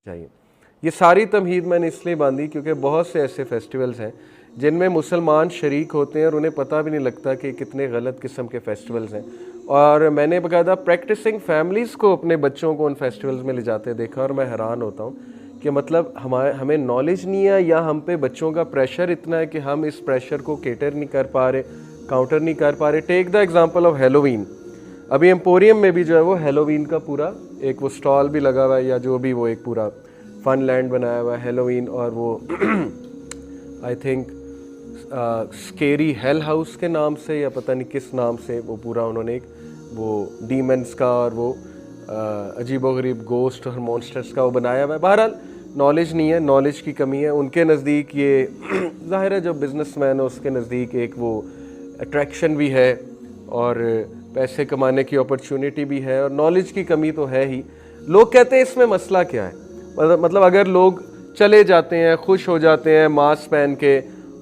चाहिए। ये सारी तमहीद मैंने इसलिए बांधी क्योंकि बहुत से ऐसे फेस्टिवल्स हैं जिनमें मुसलमान शरीक होते हैं और उन्हें पता भी नहीं लगता कि कितने गलत किस्म के फेस्टिवल्स हैं। और मैंने बाकायदा प्रैक्टिसिंग फैमिलीज़ को अपने बच्चों को उन फेस्टिवल्स में ले जाते देखा और मैं हैरान होता हूँ कि मतलब हमें नॉलेज नहीं है या हम पे बच्चों का प्रेशर इतना है कि हम इस प्रेशर को केटर नहीं कर पा रहे, काउंटर नहीं कर पा रहे। Take the example of Halloween. अभी एम्पोरियम में भी जो है वो हेलोवीन का पूरा एक वो स्टॉल भी लगा हुआ है या जो भी वो एक पूरा फन लैंड बनाया हुआ है हेलोवीन। और वो I think scary hello house के नाम से या पता नहीं किस नाम से वो पूरा उन्होंने एक वो डीमंस का और वो अजीबोगरीब गोस्ट और मॉन्स्टर्स का वो बनाया हुआ है। बहरहाल नॉलेज नहीं है, नॉलेज की कमी है उनके नज़दीक। ये ज़ाहिर है जो बिजनेसमैन है उसके नज़दीक एक वो अट्रैक्शन भी है और पैसे कमाने की अपॉर्चुनिटी भी है और नॉलेज की कमी तो है ही। लोग कहते हैं इसमें मसला क्या है, मतलब अगर लोग चले जाते हैं, खुश हो जाते हैं मास्क पहन के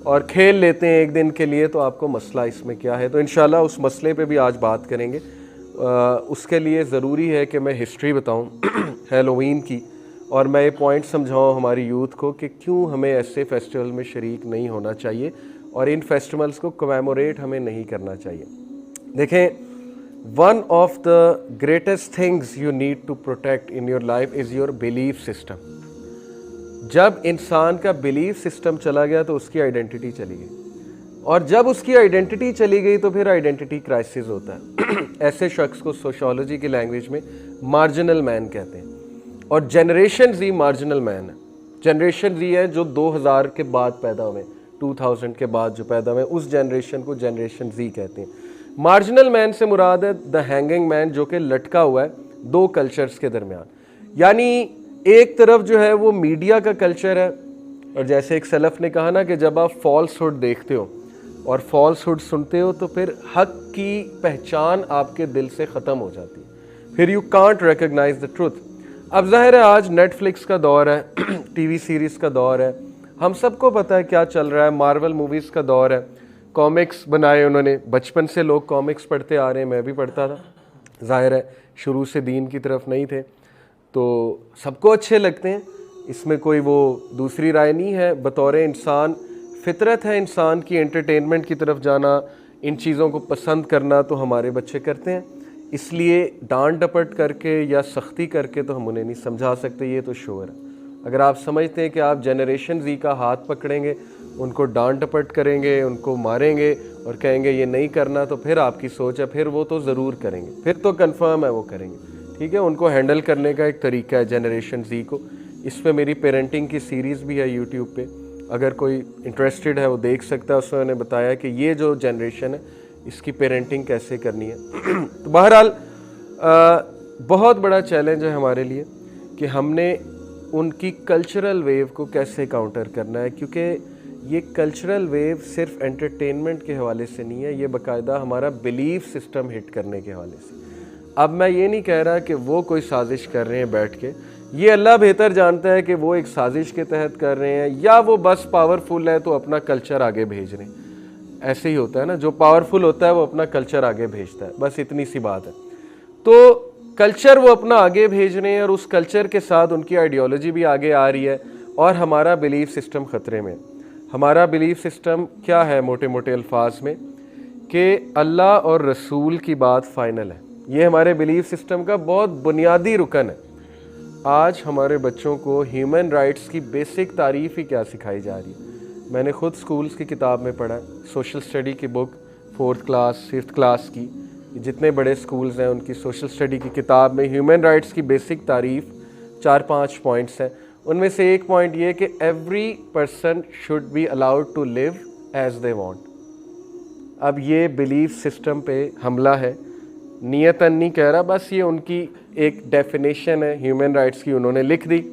और खेल लेते हैं एक दिन के लिए, तो आपको मसला इसमें क्या है। तो इंशाल्लाह उस मसले पे भी आज बात करेंगे। उसके लिए ज़रूरी है कि मैं हिस्ट्री बताऊं हेलोवीन की और मैं ये पॉइंट समझाऊं हमारी यूथ को कि क्यों हमें ऐसे फेस्टिवल में शरीक नहीं होना चाहिए और इन फेस्टिवल्स को कमेमोरेट हमें नहीं करना चाहिए। देखें, one of the greatest things you need to protect in your life is your belief system. जब इंसान का बिलीफ सिस्टम चला गया तो उसकी आइडेंटिटी चली गई और जब उसकी आइडेंटिटी चली गई तो फिर आइडेंटिटी क्राइसिस होता है। ऐसे शख्स को सोशियोलॉजी की लैंग्वेज में मार्जिनल मैन कहते हैं और जनरेशन जी मार्जिनल मैन है। जनरेशन जी है जो 2000 के बाद पैदा हुए, 2000 के बाद जो पैदा हुए उस जनरेशन को जनरेशन जी कहते हैं। मार्जिनल मैन से मुराद है द हैंगिंग मैन, जो कि लटका हुआ है दो कल्चर्स के दरमियान। यानी एक तरफ जो है वो मीडिया का कल्चर है और जैसे एक सलफ ने कहा ना कि जब आप फॉल्सहुड देखते हो और फॉल्सहुड सुनते हो तो फिर हक की पहचान आपके दिल से ख़त्म हो जाती है, फिर you can't recognise the truth. अब ज़ाहिर है आज नेटफ्लिक्स का दौर है, टीवी सीरीज़ का दौर है, हम सबको पता है क्या चल रहा है, मार्वल मूवीज़ का दौर है, कॉमिक्स बनाए उन्होंने, बचपन से लोग कॉमिक्स पढ़ते आ रहे हैं, मैं भी पढ़ता था। ज़ाहिर है शुरू से दीन की तरफ नहीं थे तो सबको अच्छे लगते हैं, इसमें कोई वो दूसरी राय नहीं है। बतौर इंसान फितरत है इंसान की एंटरटेनमेंट की तरफ जाना, इन चीज़ों को पसंद करना, तो हमारे बच्चे करते हैं। इसलिए डांट डपट करके या सख्ती करके तो हम उन्हें नहीं समझा सकते, ये तो श्योर है। अगर आप समझते हैं कि आप जनरेशन जी का हाथ पकड़ेंगे, उनको डांट डपट करेंगे, उनको मारेंगे और कहेंगे ये नहीं करना, तो फिर आपकी सोच है, फिर वो तो ज़रूर करेंगे, फिर तो कंफर्म है वो करेंगे। ठीक है, उनको हैंडल करने का एक तरीका है जनरेशन जी को। इस पर मेरी पेरेंटिंग की सीरीज़ भी है यूट्यूब पे, अगर कोई इंटरेस्टेड है वो देख सकता है। उसमें मैंने बताया कि ये जो जनरेशन है इसकी पेरेंटिंग कैसे करनी है। तो बहरहाल बहुत बड़ा चैलेंज है हमारे लिए कि हमने उनकी कल्चरल वेव को कैसे काउंटर करना है, क्योंकि ये कल्चरल वेव सिर्फ एंटरटेनमेंट के हवाले से नहीं है, ये बाकायदा हमारा बिलीफ सिस्टम हिट करने के हवाले से। अब मैं ये नहीं कह रहा कि वो कोई साजिश कर रहे हैं बैठ के, ये अल्लाह बेहतर जानता है कि वो एक साजिश के तहत कर रहे हैं या वो बस पावरफुल है तो अपना कल्चर आगे भेज रहे हैं। ऐसे ही होता है ना, जो पावरफुल होता है वो अपना कल्चर आगे भेजता है, बस इतनी सी बात है। तो कल्चर वो अपना आगे भेज रहे हैं और उस कल्चर के साथ उनकी आइडियोलॉजी भी आगे आ रही है और हमारा बिलीफ सिस्टम ख़तरे में। हमारा बिलीफ सिस्टम क्या है मोटे मोटे अल्फाज में कि अल्लाह और रसूल की बात फ़ाइनल है। ये हमारे बिलीफ सिस्टम का बहुत बुनियादी रुकन है। आज हमारे बच्चों को ह्यूमन राइट्स की बेसिक तारीफ़ ही क्या सिखाई जा रही है। मैंने ख़ुद स्कूल्स की किताब में पढ़ा, सोशल स्टडी की book 4th class 5th class की, जितने बड़े स्कूल्स हैं उनकी सोशल स्टडी की किताब में ह्यूमन राइट्स की बेसिक तारीफ़ 4-5 पॉइंट्स हैं। उनमें से एक पॉइंट ये कि every person should be allowed to live as they want. अब ये बिलीफ सिस्टम पे हमला है, नियतन नहीं कह रहा, बस ये उनकी एक डेफिनेशन है ह्यूमन राइट्स की, उन्होंने लिख दी।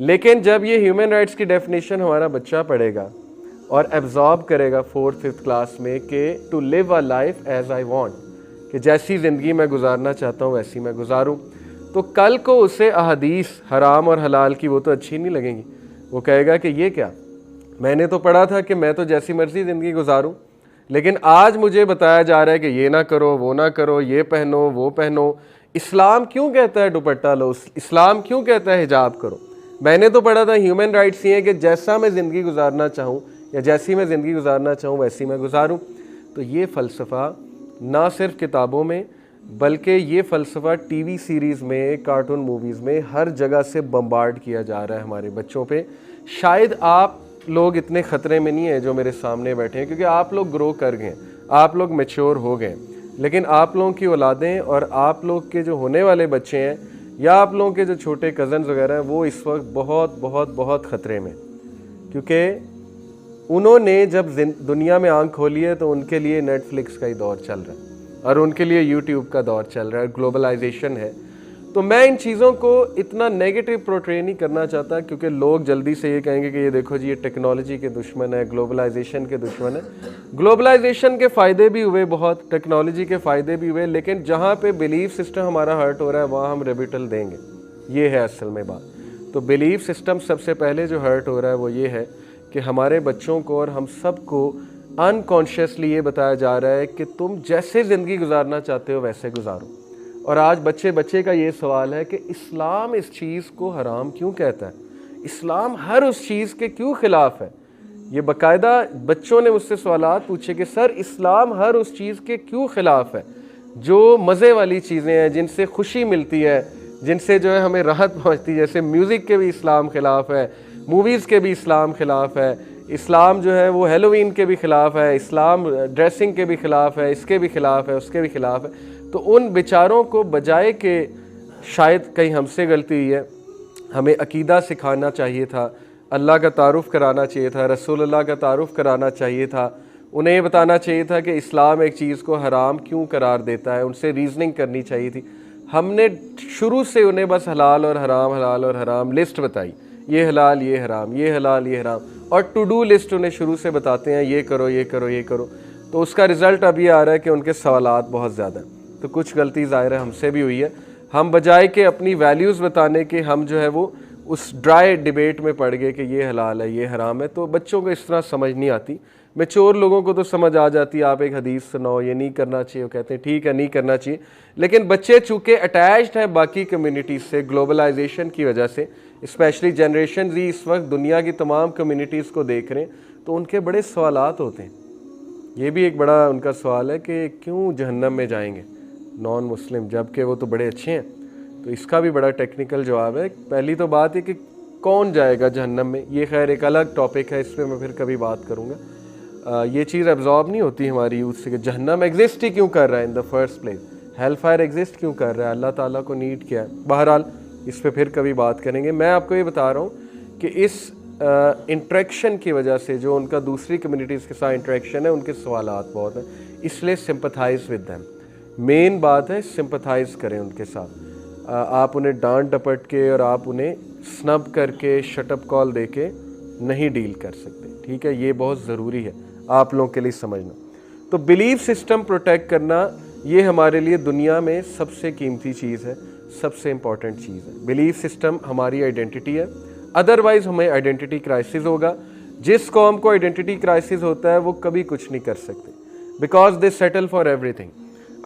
लेकिन जब ये ह्यूमन राइट्स की डेफिनेशन हमारा बच्चा पढ़ेगा और एब्जॉर्ब करेगा 4th 5th क्लास में कि to live a life as I want, कि जैसी ज़िंदगी मैं गुजारना चाहता हूँ वैसी मैं गुजारूँ, तो कल को उसे अहदीस हराम और हलाल की वो तो अच्छी नहीं लगेंगी। वो कहेगा कि ये क्या, मैंने तो पढ़ा था कि मैं तो जैसी मर्ज़ी ज़िंदगी गुजारूँ, लेकिन आज मुझे बताया जा रहा है कि ये ना करो, वो ना करो, ये पहनो, वो पहनो। इस्लाम क्यों कहता है दुपट्टा लो, इस्लाम क्यों कहता है हिजाब करो। मैंने तो पढ़ा था ह्यूमन राइट्स ये है कि जैसा मैं ज़िंदगी गुजारना चाहूँ या जैसी मैं ज़िंदगी गुजारना चाहूँ वैसी मैं गुजारूँ। तो ये फ़लसफ़ा ना सिर्फ किताबों में बल्कि ये फ़लसफ़ा टीवी सीरीज़ में, कार्टून मूवीज़ में हर जगह से बम्बार्ड किया जा रहा है हमारे बच्चों पे। शायद आप लोग इतने ख़तरे में नहीं है जो मेरे सामने बैठे हैं, क्योंकि आप लोग ग्रो कर गए, आप लोग मैच्योर हो गए, लेकिन आप लोगों की औलादें और आप लोग के जो होने वाले बच्चे हैं या आप लोगों के जो छोटे कज़न्स वगैरह हैं वो इस वक्त बहुत बहुत बहुत ख़तरे में, क्योंकि उन्होंने जब दुनिया में आंख खोली है तो उनके लिए नेटफ्लिक्स का ही दौर चल रहा है और उनके लिए यूट्यूब का दौर चल रहा है, ग्लोबलाइजेशन है। तो मैं इन चीज़ों को इतना नेगेटिव पोर्ट्रे नहीं करना चाहता, क्योंकि लोग जल्दी से ये कहेंगे कि ये देखो जी ये टेक्नोलॉजी के दुश्मन है, ग्लोबलाइजेशन के दुश्मन है। ग्लोबलाइजेशन के फ़ायदे भी हुए बहुत, टेक्नोलॉजी के फ़ायदे भी हुए, लेकिन जहाँ पे बिलीफ सिस्टम हमारा हर्ट हो रहा है वहाँ हम रिबिटल देंगे, ये है असल में बात। तो बिलीफ सिस्टम सबसे पहले जो हर्ट हो रहा है वो ये है कि हमारे बच्चों को और हम सब को अनकॉन्शियसली ये बताया जा रहा है कि तुम जैसे ज़िंदगी गुजारना चाहते हो वैसे गुजारो। और आज बच्चे का ये सवाल है कि इस्लाम इस चीज़ को हराम क्यों कहता है, इस्लाम हर उस चीज़ के क्यों ख़िलाफ़ है। ये बाकायदा बच्चों ने मुझसे सवालात पूछे कि सर इस्लाम हर उस चीज़ के क्यों ख़िलाफ़ है जो मज़े वाली चीज़ें हैं, जिनसे खुशी मिलती है, जिनसे जो है हमें राहत पहुँचती है। जैसे म्यूज़िक के भी इस्लाम ख़िलाफ़ है, मूवीज़ के भी इस्लाम ख़िलाफ़ है, इस्लाम जो है वो हेलोवीन के भी ख़िलाफ़ है, इस्लाम ड्रेसिंग के भी ख़िलाफ़ है, इसके भी ख़िलाफ़ है, उसके भी ख़िलाफ़ है। तो उन बेचारों को बजाय के शायद कहीं हमसे गलती हुई है, हमें अकीदा सिखाना चाहिए था, अल्लाह का तारुफ़ कराना चाहिए था, रसूलुल्लाह का तारुफ़ कराना चाहिए था, उन्हें ये बताना चाहिए था कि इस्लाम एक चीज़ को हराम क्यों करार देता है, उनसे रीज़निंग करनी चाहिए थी। हमने शुरू से उन्हें बस हलाल और हराम लिस्ट बताई, ये हलाल ये हराम, ये हलाल ये हराम, और टू डू लिस्ट उन्हें शुरू से बताते हैं, ये करो ये करो ये करो। तो उसका रिज़ल्ट अब ये आ रहा है कि उनके सवालात बहुत ज़्यादा हैं। तो कुछ गलती ज़ाहिर है हमसे भी हुई है। हम बजाय के अपनी वैल्यूज़ बताने के हम जो है वो उस ड्राई डिबेट में पड़ गए कि ये हलाल है ये हराम है। तो बच्चों को इस तरह समझ नहीं आती, मैच्योर लोगों को तो समझ आ जाती है। आप एक हदीस सुनाओ, ये नहीं करना चाहिए, वो कहते हैं ठीक है नहीं करना चाहिए। लेकिन बच्चे चूँकि अटैच्ड हैं बाकी कम्युनिटीज़ से, ग्लोबलाइजेशन की वजह से, स्पेशली जनरेशन जी इस वक्त दुनिया की तमाम कम्युनिटीज़ को देख रहे हैं, तो उनके बड़े सवालात होते हैं। ये भी एक बड़ा उनका सवाल है कि क्यों जहन्नम में जाएंगे नॉन मुस्लिम, जबकि वो तो बड़े अच्छे हैं। तो इसका भी बड़ा टेक्निकल जवाब है। पहली तो बात है कि कौन जाएगा जहन्नम में, ये खैर एक अलग टॉपिक है, इस पर मैं फिर कभी बात करूँगा। ये चीज़ एब्जॉर्ब नहीं होती हमारी यूथ से कि जहन्नम एग्जिस्ट ही क्यों कर रहा है in the first place, hello fire exist क्यों कर रहा है, अल्लाह ताला को नीड क्या है। बहरहाल इस पर फिर कभी बात करेंगे। मैं आपको ये बता रहा हूँ कि इस इंट्रैक्शन की वजह से जो उनका दूसरी कम्युनिटीज़ के साथ इंट्रैक्शन है, उनके सवालात बहुत हैं, इसलिए सिंपथाइज़ विद दैम। मेन बात है सिंपथाइज़ करें उनके साथ। आप उन्हें डांट डपट के और आप उन्हें स्नब करके शटअप कॉल दे के नहीं डील कर सकते, ठीक है। ये बहुत ज़रूरी है आप लोगों के लिए समझना। तो बिलीफ सिस्टम प्रोटेक्ट करना ये हमारे लिए दुनिया में सबसे कीमती चीज़ है, सबसे इम्पॉर्टेंट चीज़ है। बिलीफ सिस्टम हमारी आइडेंटिटी है, अदरवाइज़ हमें आइडेंटिटी क्राइसिस होगा। जिस कौम को आइडेंटिटी क्राइसिस होता है वो कभी कुछ नहीं कर सकते, because they settle for everything.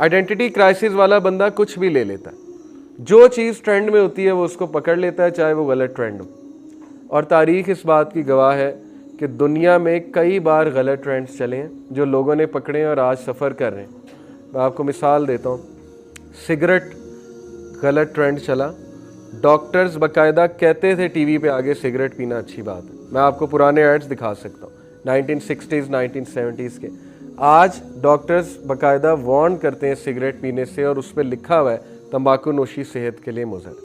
Identity crisis वाला बंदा कुछ भी ले लेता है, जो चीज़ ट्रेंड में होती है वो उसको पकड़ लेता है, चाहे वो गलत ट्रेंड हो। और तारीख़ इस बात की गवाह है कि दुनिया में कई बार गलत ट्रेंड्स चले हैं जो लोगों ने पकड़े हैं और आज सफ़र कर रहे हैं। मैं आपको मिसाल देता हूँ, सिगरेट गलत ट्रेंड चला, डॉक्टर्स बाकायदा कहते थे टीवी पे आगे सिगरेट पीना अच्छी बात है। मैं आपको पुराने एड्स दिखा सकता हूँ 1960s 1970s के। आज डॉक्टर्स बाकायदा वार्न करते हैं सिगरेट पीने से और उस पर लिखा हुआ है तंबाकू नोशी सेहत के लिए मुज़र।